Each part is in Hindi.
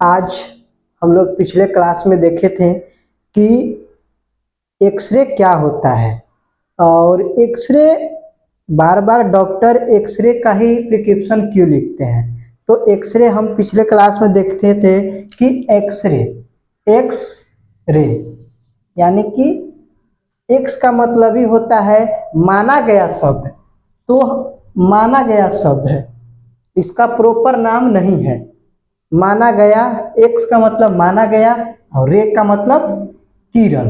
आज हम लोग पिछले क्लास में देखे थे कि एक्सरे क्या होता है और एक्सरे बार बार डॉक्टर एक्सरे का ही प्रिस्क्रिप्शन क्यों लिखते हैं। तो एक्सरे हम पिछले क्लास में देखते थे कि एक्सरे एक्स रे यानी कि एक्स का मतलब ही होता है माना गया शब्द। तो माना गया शब्द है, इसका प्रॉपर नाम नहीं है। माना गया, एक्स का मतलब माना गया और रे का मतलब किरण।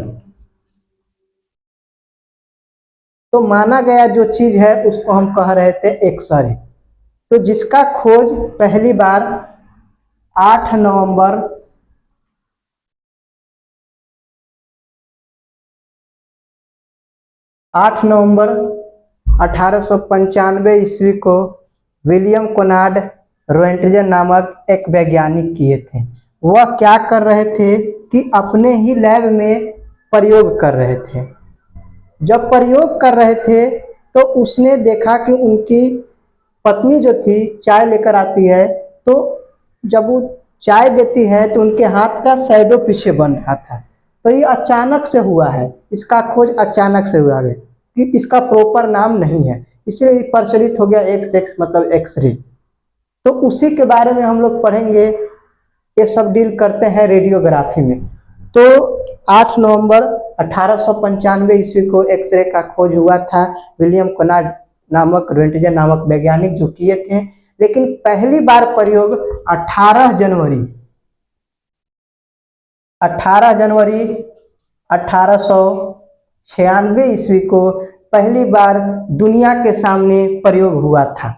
तो माना गया जो चीज है उसको हम कह रहे थे एक्सरे। तो जिसका खोज पहली बार 8 नवंबर 1895 ईस्वी को विलियम कोनार्ड रोएंटगन नामक एक वैज्ञानिक किए थे। वह क्या कर रहे थे कि अपने ही लैब में प्रयोग कर रहे थे। जब प्रयोग कर रहे थे तो उसने देखा कि उनकी पत्नी जो थी चाय लेकर आती है, तो जब वो चाय देती है तो उनके हाथ का शैडो पीछे बन रहा था। तो ये अचानक से हुआ है, इसका खोज अचानक से हुआ है कि इसका प्रॉपर नाम नहीं है, इसलिए प्रचलित हो गया एक्स मतलब एक्सरे। तो उसी के बारे में हम लोग पढ़ेंगे। ये सब डील करते हैं रेडियोग्राफी में। तो 8 नवंबर 1895 ईस्वी को एक्सरे का खोज हुआ था। विलियम कोनार्ड नामक रोएंटगन नामक वैज्ञानिक जो किए थे, लेकिन पहली बार प्रयोग 18 जनवरी 1896 ईस्वी को पहली बार दुनिया के सामने प्रयोग हुआ था।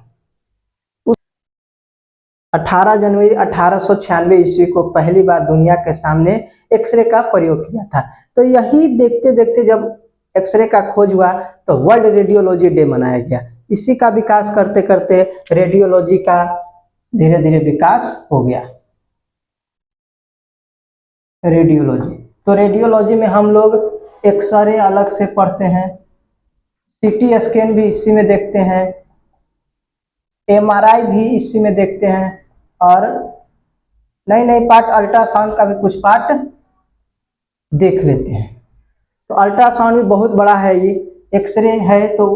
18 जनवरी 1896 ईस्वी को पहली बार दुनिया के सामने एक्सरे का प्रयोग किया था। तो यही देखते देखते जब एक्सरे का खोज हुआ तो वर्ल्ड रेडियोलॉजी डे मनाया गया। इसी का विकास करते करते रेडियोलॉजी का धीरे धीरे विकास हो गया। रेडियोलॉजी, तो रेडियोलॉजी में हम लोग एक्सरे अलग से पढ़ते हैं, सीटी स्कैन भी इसी में देखते हैं, एमआरआई भी इसी में देखते हैं और नई नई पार्ट अल्ट्रासाउंड का भी कुछ पार्ट देख लेते हैं। तो अल्ट्रासाउंड भी बहुत बड़ा है, ये एक्सरे है तो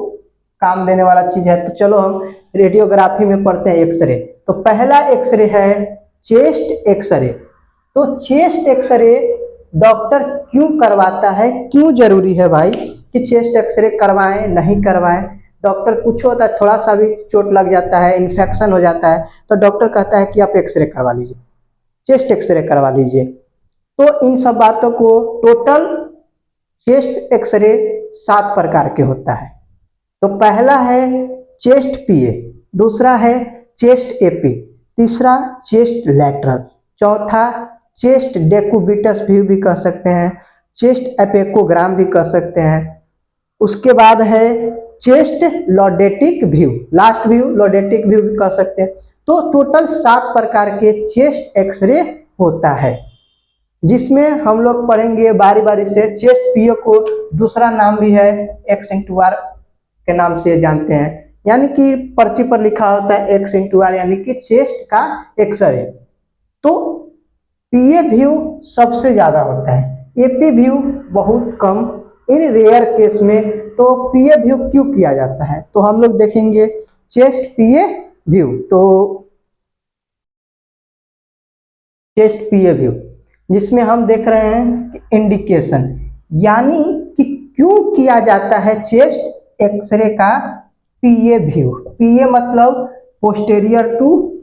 काम देने वाला चीज है। तो चलो हम रेडियोग्राफी में पढ़ते हैं एक्सरे। तो पहला एक्सरे है चेस्ट एक्सरे। तो चेस्ट एक्सरे डॉक्टर क्यों करवाता है, क्यों जरूरी है भाई कि चेस्ट एक्सरे करवाएं नहीं करवाएं। डॉक्टर कुछ होता है, थोड़ा सा भी चोट लग जाता है, इन्फेक्शन हो जाता है, तो डॉक्टर कहता है कि आप एक्सरे करवा लीजिए, चेस्ट एक्सरे करवा लीजिए। तो इन सब बातों को टोटल चेस्ट एक्सरे 7 प्रकार के होता है। तो पहला है चेस्ट पीए, दूसरा है चेस्ट एपी, तीसरा चेस्ट लैटरल, चौथा चेस्ट डेकुबिटस व्यू भी कह सकते हैं, चेस्ट एपेकोग्राम भी कह सकते हैं। उसके बाद है chest lordotic view, last view lordotic view भी कह सकते हैं। तो टोटल 7 प्रकार के चेस्ट एक्सरे होता है, जिसमें हम लोग पढ़ेंगे बारी बारी से। चेस्ट पीओ को दूसरा नाम भी है एक्स*R के नाम से जानते हैं, यानी कि पर्ची पर लिखा होता है एक्स*R यानी कि चेस्ट का एक्सरे। तो पीए व्यू सबसे ज्यादा होता है, एपी व्यू बहुत कम, इन रेयर केस में। तो पीए व्यू क्यों किया जाता है तो हम लोग देखेंगे चेस्ट पीए व्यू। तो चेस्ट पीए व्यू जिसमें हम देख रहे हैं इंडिकेशन, यानी कि क्यों किया जाता है चेस्ट एक्सरे का पीए व्यू। पीए मतलब posterior to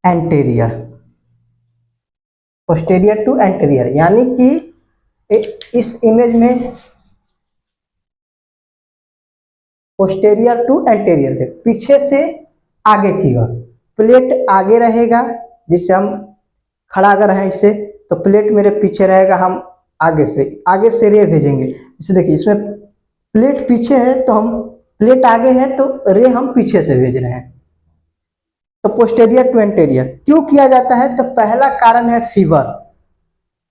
anterior, posterior to anterior, यानी कि इस इमेज में पोस्टेरियर टू एंटीरियर है, पीछे से आगे की ओर। प्लेट आगे रहेगा, जिससे हम खड़ा अगर हैं इससे तो प्लेट मेरे पीछे रहेगा, हम आगे से रे भेजेंगे। इसे देखिए, इसमें प्लेट पीछे है तो हम, प्लेट आगे है तो रे हम पीछे से भेज रहे हैं। तो पोस्टेरियर टू एंटीरियर क्यों किया जाता है तो पहला कारण है फीवर।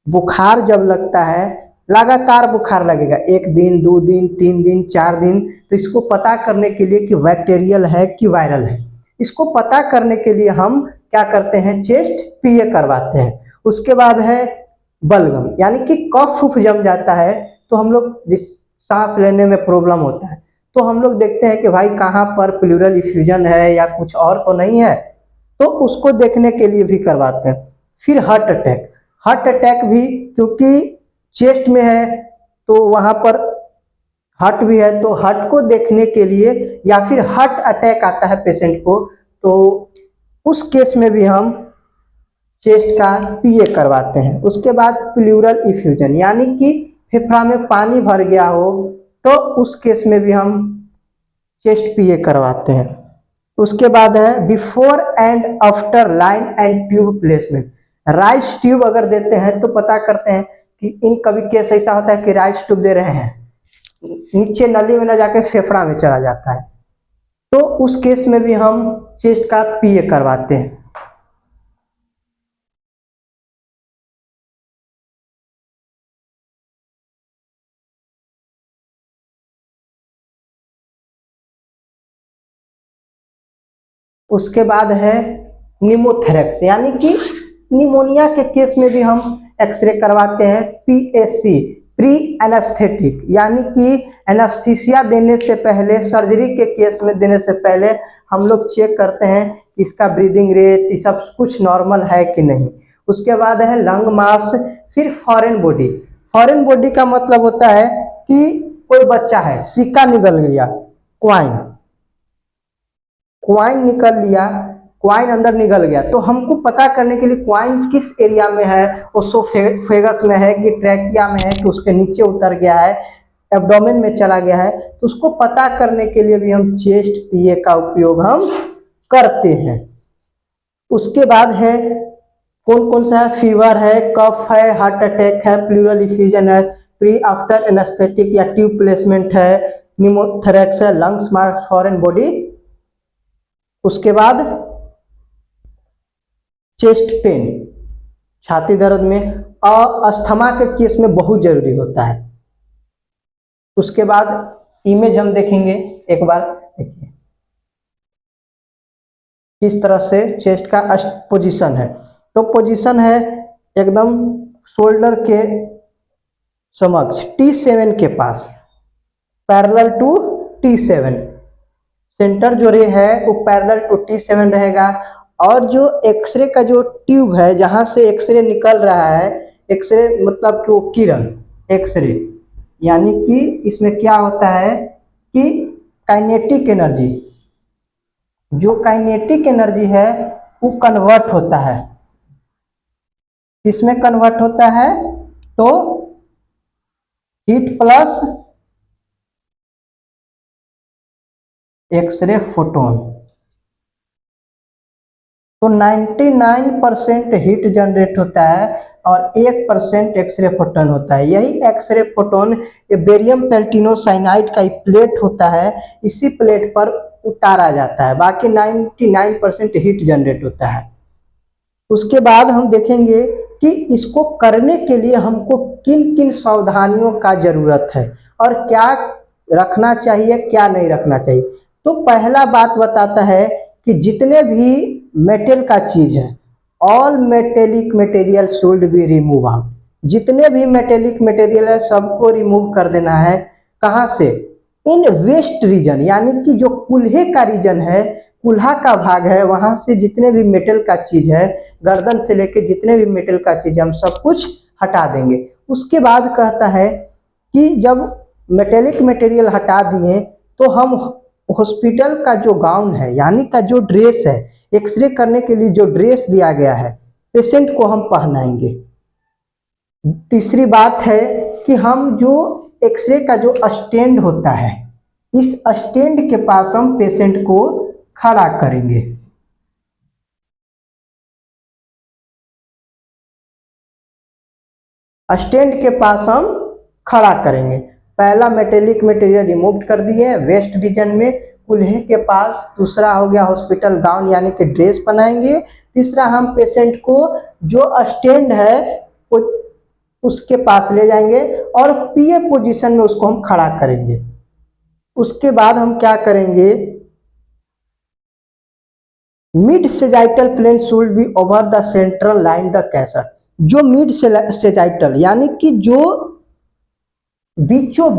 बुखार जब लगता है, लगातार बुखार लगेगा, 1 दिन 2 दिन 3 दिन 4 दिन, तो इसको पता करने के लिए कि बैक्टीरियल है कि वायरल है। इसको पता करने के लिए हम क्या करते हैं, चेस्ट पीए करवाते हैं। उसके बाद है बलगम, यानी कि कफ उफ जम जाता है तो हम लोग जिस सांस लेने में प्रॉब्लम होता है तो हम लोग देखते हैं कि भाई कहाँ पर प्लूरल इफ्यूजन है या कुछ और तो नहीं है, तो उसको देखने के लिए भी करवाते हैं। फिर हार्ट अटैक, हार्ट अटैक भी क्योंकि चेस्ट में है तो वहाँ पर हार्ट भी है, तो हार्ट को देखने के लिए या फिर हार्ट अटैक आता है पेशेंट को तो उस केस में भी हम चेस्ट का पीए करवाते हैं। उसके बाद प्लूरल इफ्यूजन, यानी कि फेफड़ा में पानी भर गया हो तो उस केस में भी हम चेस्ट पीए करवाते हैं। उसके बाद है before and after line and tube placement. Ryle's tube अगर देते हैं तो पता करते हैं कि इन कभी केस ऐसा होता है कि राइस ट्यूब दे रहे हैं, नीचे नली में न जाके फेफड़ा में चला जाता है, तो उस केस में भी हम चेस्ट का पीए करवाते हैं। उसके बाद है निमोथेरेक्स, यानी कि निमोनिया के केस में भी हम एक्सरे करवाते हैं। पीएसी, प्री एनेस्थेटिक, यानी कि एनेस्थीसिया देने से पहले, सर्जरी के केस में देने से पहले हम लोग चेक करते हैं इसका ब्रीदिंग रेट, ये सब कुछ नॉर्मल है कि नहीं। उसके बाद है लंग मास, फिर फॉरेन बॉडी। फॉरेन बॉडी का मतलब होता है कि कोई बच्चा है, सिक्का निकल गया, क्वाइन क्वाइन निकल लिया, क्वाइन अंदर निकल गया, तो हमको पता करने के लिए क्वाइन किस एरिया में है, ओसोफेगस में है कि ट्रैकिया में है कि उसके नीचे उतर गया है, एब्डोमेन में चला गया है, तो उसको पता करने के लिए भी हम चेस्ट पीए का उपयोग हम करते हैं। उसके बाद है कौन कौन सा है, फीवर है, कफ है, हार्ट अटैक है, प्लूरल इफ्यूजन है, प्री आफ्टर एनेस्थेटिक या ट्यूब प्लेसमेंट है, निमोथेरेक्स है, लंग्स मास, फॉरेन बॉडी। उसके बाद चेस्ट पेन, छाती दर्द में, और अस्थमा के केस में बहुत जरूरी होता है। उसके बाद इमेज हम देखेंगे एक बार, देखिए किस तरह से चेस्ट का पोजीशन है। तो पोजीशन है एकदम शोल्डर के समक्ष T7 के पास, पैरेलल टू T7, सेंटर जो रे है वो पैरेलल टू T7 रहेगा। और जो एक्सरे का जो ट्यूब है जहाँ से एक्सरे निकल रहा है, एक्सरे मतलब कि वो किरण एक्सरे, यानी कि इसमें क्या होता है कि काइनेटिक एनर्जी, जो काइनेटिक एनर्जी है वो कन्वर्ट होता है, किसमें कन्वर्ट होता है, तो हीट प्लस एक्सरे फोटोन। तो 99% हीट जनरेट होता है और 1% एक्सरे फोटोन होता है। यही एक्सरे फोटोन ये बेरियम पेल्टिनोसाइनाइड का प्लेट होता है, इसी प्लेट पर उतारा जाता है, बाकी 99% हीट जनरेट होता है। उसके बाद हम देखेंगे कि इसको करने के लिए हमको किन किन सावधानियों का जरूरत है और क्या रखना चाहिए, क्या नहीं रखना चाहिए। तो पहला बात बताता है कि जितने भी मेटल का चीज है, all metallic material should be remove out. जितने भी मेटेलिक मटेरियल है सबको रिमूव कर देना है। कहाँ से, इन वेस्ट रीजन, यानी कि जो कुल्हे का रीजन है, कुल्हा का भाग है, वहां से जितने भी मेटल का चीज है, गर्दन से लेके जितने भी मेटल का चीज है हम सब कुछ हटा देंगे। उसके बाद कहता है कि जब मेटेलिक मटेरियल हटा दिए तो हम हॉस्पिटल का जो गाउन है, यानी का जो ड्रेस है, एक्सरे करने के लिए जो ड्रेस दिया गया है पेशेंट को हम पहनाएंगे। तीसरी बात है कि हम जो एक्सरे का जो स्टैंड होता है, इस स्टैंड के पास हम पेशेंट को खड़ा करेंगे। स्टैंड के पास हम खड़ा करेंगे। पहला मेटेलिक मटेरियल रिमूव कर दिए वेस्ट रीजन में, कुल्हे के पास। दूसरा हो गया हॉस्पिटल गाउन यानी कि ड्रेस पहनाएंगे। तीसरा हम पेशेंट को जो स्टैंड है वो उसके पास ले जाएंगे और पीए पोजीशन में उसको हम खड़ा करेंगे। उसके बाद हम क्या करेंगे, mid sagittal plane should be over the central line the cassette. जो मिड सेजाइटल यानी कि जो बीचों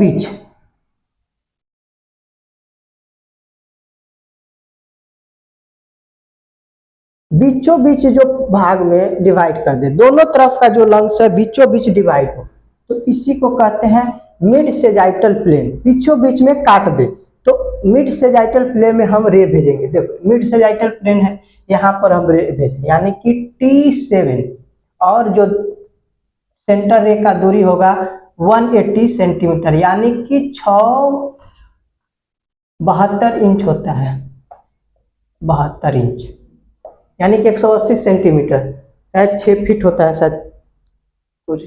बीच जो भाग में डिवाइड कर दे, दोनों तरफ का जो लंग्स है बीचों बीच डिवाइड हो, तो इसी को कहते हैं मिड सेजाइटल प्लेन। बीचों बीच में काट दे तो मिड सेजाइटल प्लेन में हम रे भेजेंगे। देखो मिड सेजाइटल प्लेन है, यहाँ पर हम रे भेजेंगे यानी कि T7 और जो सेंटर रे का दूरी होगा 180 सेंटीमीटर यानी कि 72 इंच होता है, 72 इंच यानी कि 180 सेंटीमीटर, शायद 6 फीट होता है, शायद कुछ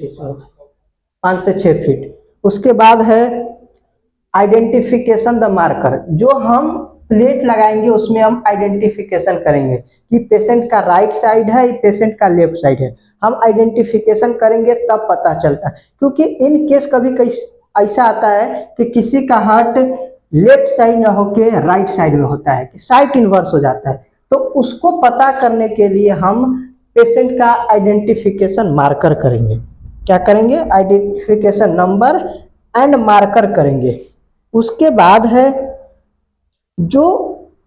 5 से 6 फीट। उसके बाद है आइडेंटिफिकेशन द मार्कर। जो हम प्लेट लगाएंगे उसमें हम आइडेंटिफिकेशन करेंगे कि पेशेंट का राइट साइड है, पेशेंट का लेफ्ट साइड है। हम आइडेंटिफिकेशन करेंगे तब पता चलता है, क्योंकि इन केस कभी कहीं ऐसा आता है कि किसी का हार्ट लेफ्ट साइड ना होके राइट साइड में होता है, कि साइड इन्वर्स हो जाता है। तो उसको पता करने के लिए हम पेशेंट का आइडेंटिफिकेशन मार्कर करेंगे। क्या करेंगे? आइडेंटिफिकेशन नंबर एंड मार्कर करेंगे। उसके बाद है जो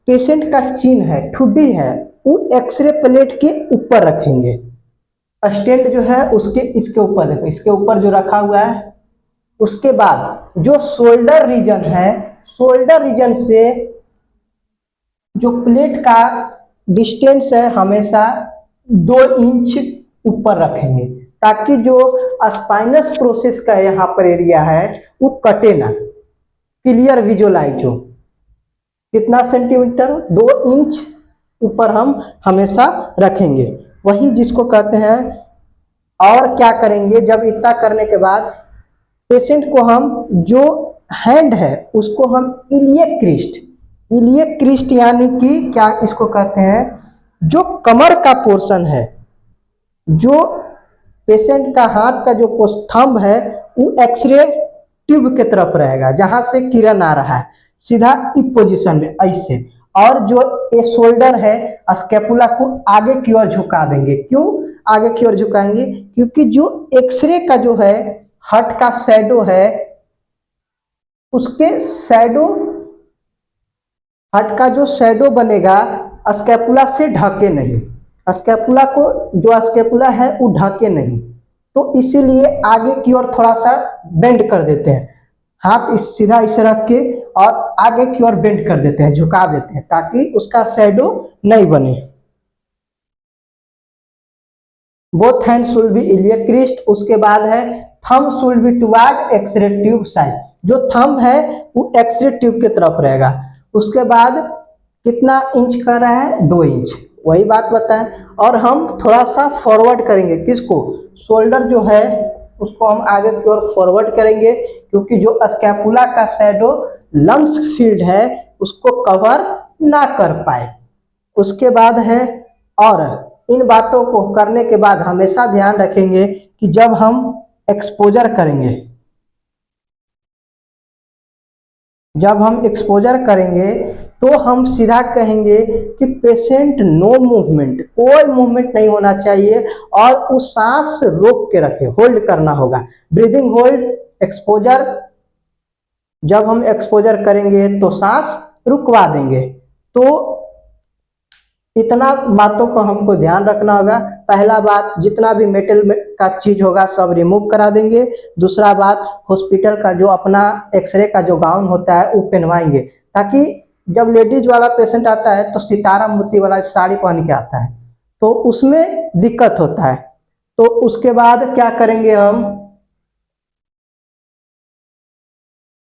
पेशेंट का चिन्ह है, ठुड्डी है, वो एक्सरे प्लेट के ऊपर रखेंगे। स्टेंट जो है उसके इसके ऊपर, देखो इसके ऊपर जो रखा हुआ है। उसके बाद जो शोल्डर रीजन है, शोल्डर रीजन से जो प्लेट का डिस्टेंस है हमेशा 2 इंच ऊपर रखेंगे, ताकि जो स्पाइनस प्रोसेस का यहाँ पर एरिया है वो कटे ना, क्लियर विजुअलाइज हो। कितना सेंटीमीटर? 2 इंच ऊपर हम हमेशा रखेंगे, वही जिसको कहते हैं। और क्या करेंगे, जब इतना करने के बाद पेशेंट को हम जो हैंड है उसको हम इलियक क्रिस्ट यानी कि क्या इसको कहते हैं, जो कमर का पोर्शन है, जो पेशेंट का हाथ का जो थंब है वो एक्सरे ट्यूब के तरफ रहेगा, जहां से किरण आ रहा है, सीधा इस पोजीशन में ऐसे। और जो ये शोल्डर है, स्कैपुला को आगे की ओर झुका देंगे। क्यों आगे की ओर झुकाएंगे? क्योंकि जो एक्सरे का जो है हार्ट का शैडो है, उसके शैडो, हार्ट का जो शैडो बनेगा स्कैपुला से ढके नहीं, स्कैपुला को जो स्कैपुला है वो ढके नहीं, तो इसीलिए आगे की ओर थोड़ा सा बेंड कर देते हैं, हाथ इस सीधा इसे रख के और आगे की ओर बेंड कर देते हैं, झुका देते हैं, ताकि उसका शैडो नहीं बने। Both hand should be iliac crest. उसके बाद है thumb should be toward x ray tube side. जो थंब है वो एक्सरे ट्यूब की तरफ रहेगा। उसके बाद कितना इंच कर रहा है? 2 इंच, वही बात बताएं। और हम थोड़ा सा फॉरवर्ड करेंगे, किसको? शोल्डर जो है उसको हम आगे की ओर फॉरवर्ड करेंगे, क्योंकि जो स्कैपुला का शैडो लंग्स फील्ड है उसको कवर ना कर पाए। उसके बाद है, और इन बातों को करने के बाद हमेशा ध्यान रखेंगे कि जब हम एक्सपोजर करेंगे, जब हम एक्सपोजर करेंगे तो हम सीधा कहेंगे कि पेशेंट नो मूवमेंट, कोई मूवमेंट नहीं होना चाहिए, और उस सांस रोक के रखे, होल्ड करना होगा, ब्रीदिंग होल्ड। एक्सपोजर, जब हम एक्सपोजर करेंगे तो सांस रुकवा देंगे। तो इतना बातों को हमको ध्यान रखना होगा। पहला बात, जितना भी मेटल का चीज होगा सब रिमूव करा देंगे। दूसरा बात, हॉस्पिटल का जो अपना एक्सरे का जो गाउन होता है वो पहनवाएंगे, ताकि जब लेडीज वाला पेशेंट आता है तो सितारा मोती वाला साड़ी पहन के आता है, तो उसमें दिक्कत होता है। तो उसके बाद क्या करेंगे, हम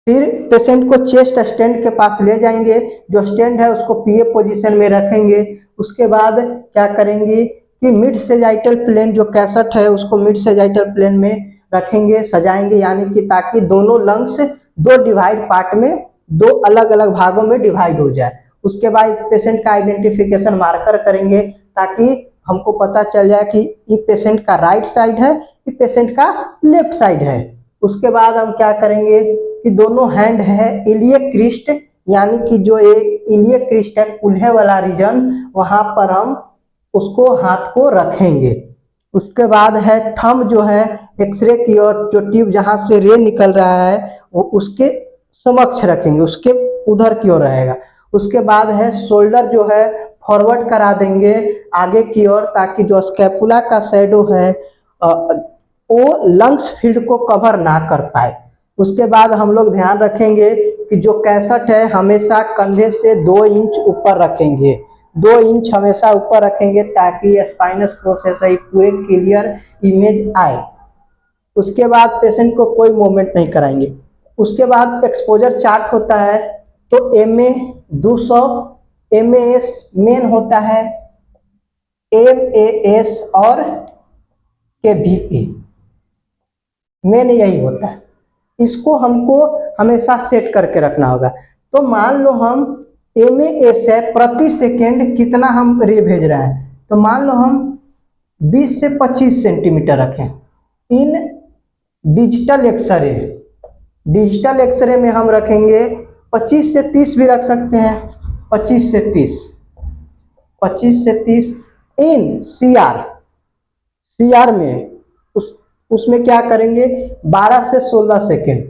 फिर पेशेंट को चेस्ट स्टैंड के पास ले जाएंगे। जो स्टैंड है उसको पीए पोजीशन में रखेंगे। उसके बाद क्या करेंगे कि मिड सेजाइटल प्लेन जो कैसेट है उसको मिड सेजाइटल प्लेन में रखेंगे, सजाएंगे, यानी कि ताकि दोनों लंग्स 2 डिवाइड पार्ट में, 2 अलग अलग भागों में डिवाइड हो जाए। उसके बाद पेशेंट का आइडेंटिफिकेशन मार्कर करेंगे, ताकि हमको पता चल जाए कि ये पेशेंट का राइट साइड है, ये पेशेंट का लेफ्ट साइड है। उसके बाद हम क्या करेंगे कि दोनों हैंड है इलियक क्रिस्ट यानी कि जो एक इलियक क्रिस्टल कूल्हे वाला रीजन, वहाँ पर हम उसको हाथ को रखेंगे। उसके बाद है थंब जो है एक्सरे की ओर, जो ट्यूब जहाँ से रे निकल रहा है वो उसके समक्ष रखेंगे, उसके उधर की ओर रहेगा। उसके बाद है शोल्डर जो है फॉरवर्ड करा देंगे आगे की ओर, ताकि जो स्कैपुला का शैडो है वो लंग्स फील्ड को कवर ना कर पाए। उसके बाद हम लोग ध्यान रखेंगे कि जो कैसेट है हमेशा कंधे से 2 इंच ऊपर रखेंगे, 2 इंच हमेशा ऊपर रखेंगे, ताकि स्पाइनस प्रोसेस पूरे क्लियर इमेज आए। उसके बाद पेशेंट को कोई मूवमेंट नहीं कराएंगे। उसके बाद एक्सपोजर चार्ट होता है, तो MA 200, MAS मेन होता है, MAS और KVP मेन यही होता है। इसको हमको हमेशा सेट करके रखना होगा। तो मान लो हम MAS है, प्रति सेकेंड कितना हम रे भेज रहे हैं, तो मान लो हम 20 से 25 सेंटीमीटर रखें। In digital x ray, digital x ray में हम रखेंगे 25 से 30 भी रख सकते हैं, 25 से 30, 25 से 30। इन CR में उसमें क्या करेंगे 12 से 16 सेकेंड,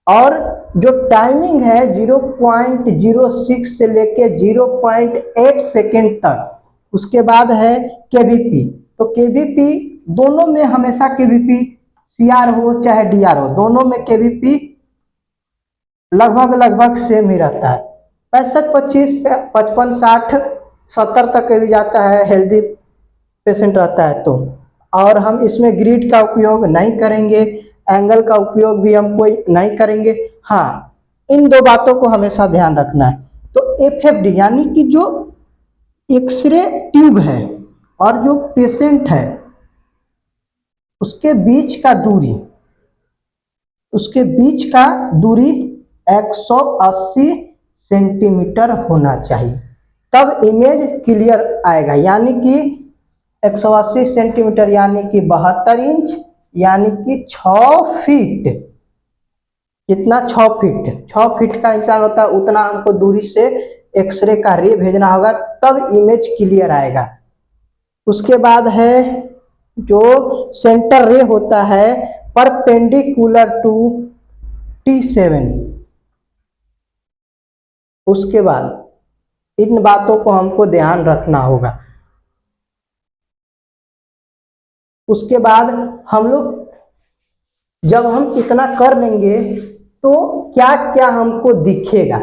और जो टाइमिंग है 0.06 से लेके 0.8 सेकेंड तक। उसके बाद है KVP, तो KVP दोनों में हमेशा KVP CR हो चाहे DR हो, दोनों में KVP लगभग सेम ही रहता है। 65, 25, 55, 60, 70 तक भी जाता है, हेल्दी पेशेंट रहता है तो। और हम इसमें ग्रिड का उपयोग नहीं करेंगे, एंगल का उपयोग भी हम कोई नहीं करेंगे। हाँ, इन 2 बातों को हमेशा ध्यान रखना है। तो FFD यानी कि जो एक्सरे ट्यूब है और जो पेशेंट है उसके बीच का दूरी, उसके बीच का दूरी 180 सेंटीमीटर होना चाहिए, तब इमेज क्लियर आएगा। यानी कि 180 सेंटीमीटर यानी कि 72 इंच, यानी कि 6 फीट। कितना? 6 फीट। 6 फीट का इंसान होता है उतना हमको दूरी से एक्सरे का रे भेजना होगा, तब इमेज क्लियर आएगा। उसके बाद है जो सेंटर रे होता है परपेंडिकुलर टू T7। उसके बाद इन बातों को हमको ध्यान रखना होगा। उसके बाद हम लोग जब हम इतना कर लेंगे तो क्या क्या हमको दिखेगा,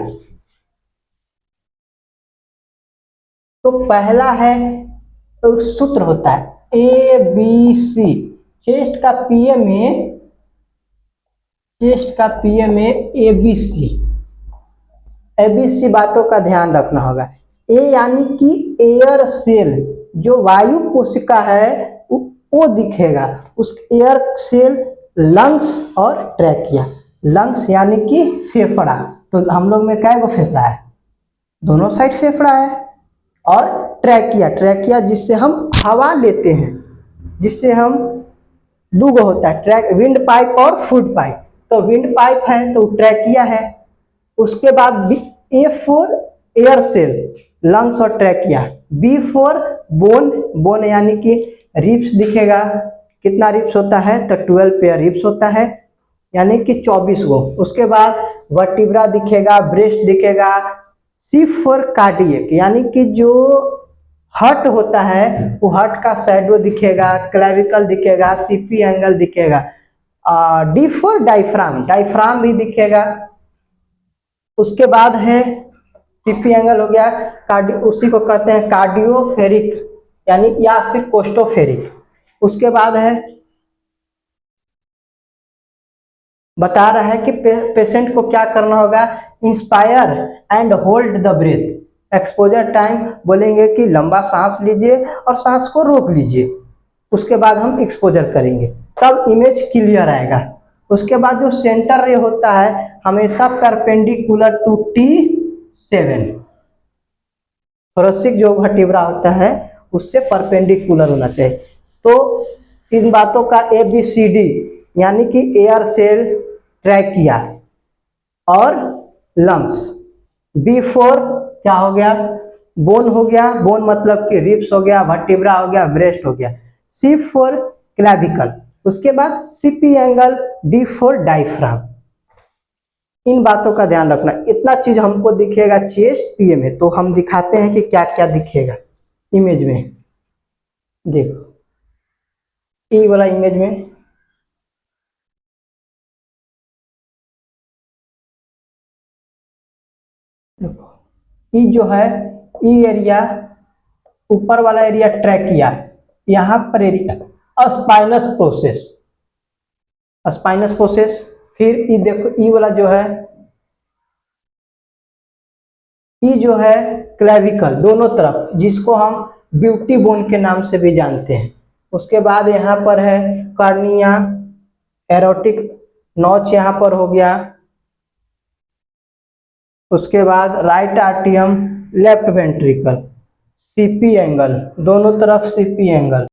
तो पहला है तो सूत्र होता है ABC। चेस्ट का PMA, चेस्ट का PMA ABC बातों का ध्यान रखना होगा। A यानी कि एयर सेल, जो वायु कोशिका है वो दिखेगा। उस एयर सेल लंग्स और ट्रैकिया। लंग्स यानी कि फेफड़ा, तो हम लोग में कै गो फेफड़ा है? दोनों साइड फेफड़ा है। और ट्रैकिया, ट्रैकिया जिससे हम हवा लेते हैं, जिससे हम 2 गो होता है ट्रैक, विंड पाइप और फूड पाइप। तो विंड पाइप है तो ट्रैकिया है। उसके बाद A4 एयर सेल, लंग्स और ट्रैकिया। B4 बोन, बोन यानी कि रिब्स दिखेगा। कितना रिब्स होता है? तो 12 पेयर रिब्स होता है, यानी कि 24 गो। उसके बाद वर्टिब्रा दिखेगा, ब्रेस्ट दिखेगा। C4 कार्डियक, यानी कि जो हार्ट होता है वो हार्ट का शैडो दिखेगा, क्लेविकल दिखेगा, CP एंगल दिखेगा। D4 डायफ्राम, डायफ्राम भी दिखेगा। उसके बाद है CP एंगल हो गया, कार्डियो, उसी को कहते हैं कार्डियोफेरिक यानी या फिर कोस्टोफेरिक। उसके बाद है बता रहा है कि पेशेंट को क्या करना होगा, inspire and hold the breath. Exposure time बोलेंगे कि लंबा सांस लीजिए और सांस को रोक लीजिए। उसके बाद हम एक्सपोजर करेंगे, तब इमेज क्लियर आएगा। उसके बाद जो सेंटर रे होता है हमेशा परपेंडिकुलर टू T7। थोरेसिक जो वर्टिब्रा होता है उससे परपेंडिकुलर होना चाहिए। तो इन बातों का ABCD यानी कि एयर सेल, ट्रैकिया और लंग्स, B4 क्या हो गया, बोन हो गया, बोन मतलब कि रिब्स हो गया, वर्टिब्रा हो गया, ब्रेस्ट हो गया। C4 क्लैविकल, उसके बाद CP एंगल, D4 डायफ्राम। इन बातों का ध्यान रखना, इतना चीज हमको दिखेगा चेस्ट PA में, तो हम दिखाते हैं कि क्या क्या दिखेगा इमेज में। देखो ई वाला इमेज में देखो, ई जो है, ई एरिया, ऊपर वाला एरिया ट्रैकिया, यहाँ पर area spinous process, spinous process. फिर ई देखो, ई वाला जो है, ई जो है क्लेविकल दोनों तरफ, जिसको हम ब्यूटी बोन के नाम से भी जानते हैं। उसके बाद यहाँ पर है कार्निया, एरोटिक नॉच यहाँ पर हो गया। उसके बाद राइट आर्टियम, लेफ्ट वेंट्रिकल, CP एंगल, दोनों तरफ CP एंगल।